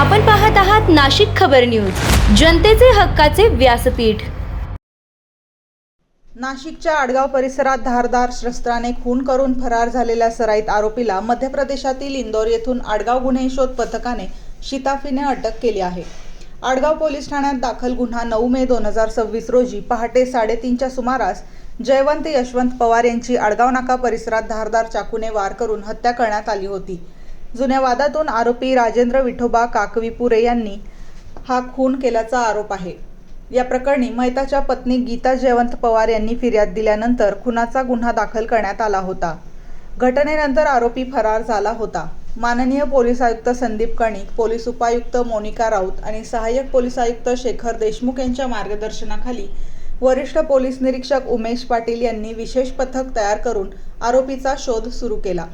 आपण पाहत आहात नाशिक खबर न्यूज, जनतेचे हक्काचे व्यासपीठ। नाशिकच्या आडगाव परिसरात धारदार शस्त्राने खून करून फरार झालेल्या सराईत आरोपीला मध्य प्रदेशातील इंदोर येथून आडगाव गुन्हे शोध पथकाने शिताफीने अटक केली आहे। आडगाव पोलीस ठाण्यात दाखल गुन्हा 9 मे 2026 रोजी पहाटे 3:30च्या सुमारास जयवंत यशवंत पवार यांची आडगाव नाका परिसरात धारदार चाकूने वार करून हत्या करण्यात आली होती। जुन्या वादातून आरोपी राजेंद्र विठोबा काकविपुरे यांनी हा खून केल्याचा आरोप आहे। या प्रकरणी मयताच्या पत्नी गीता जयवंत पवार यांनी फिर्याद दिल्यानंतर खुनाचा गुन्हा दाखल करण्यात आला होता। घटनेनंतर आरोपी फरार झाला होता। माननीय पोलीस आयुक्त संदीप कणिक, पोलीस उपायुक्त मोनिका राऊत आणि सहाय्यक पोलीस आयुक्त शेखर देशमुख यांच्या मार्गदर्शनाखाली वरिष्ठ पोलीस निरीक्षक उमेश पाटील यांनी विशेष पथक तयार करून आरोपीचा शोध सुरू केला।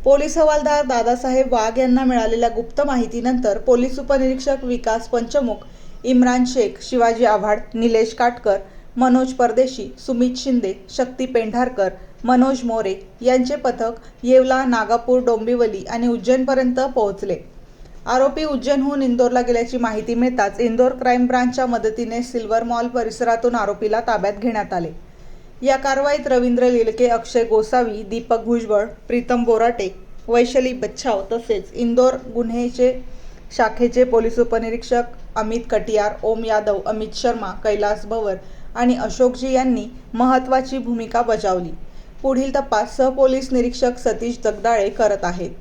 पोलीस हवालदार दादासाहेब वाघ यांना मिळालेल्या गुप्त माहितीनंतर पोलीस उपनिरीक्षक विकास पंचमुख, इम्रान शेख, शिवाजी आव्हाड, निलेश काटकर, मनोज परदेशी, सुमित शिंदे, शक्ती पेंढारकर, मनोज मोरे यांचे पथक येवला, नागापूर, डोंबिवली आणि उज्जैनपर्यंत पोहोचले। आरोपी उज्जैनहून इंदोरला गेल्याची माहिती मिळताच इंदोर क्राईम ब्रांचच्या मदतीने सिल्वर मॉल परिसरातून आरोपीला ताब्यात घेण्यात आले। या कारवाईत रवींद्र लिलके, अक्षय गोसावी, दीपक भुजबळ, प्रीतम बोराटे, वैशाली बच्छाव तसेच इंदोर गुन्हेचे शाखेचे पोलीस उपनिरीक्षक अमित कटियार, ओम यादव, अमित शर्मा, कैलास भवर आणि अशोकजी यांनी महत्त्वाची भूमिका बजावली। पुढील तपास सहपोलीस निरीक्षक सतीश जगदाळे करत आहेत।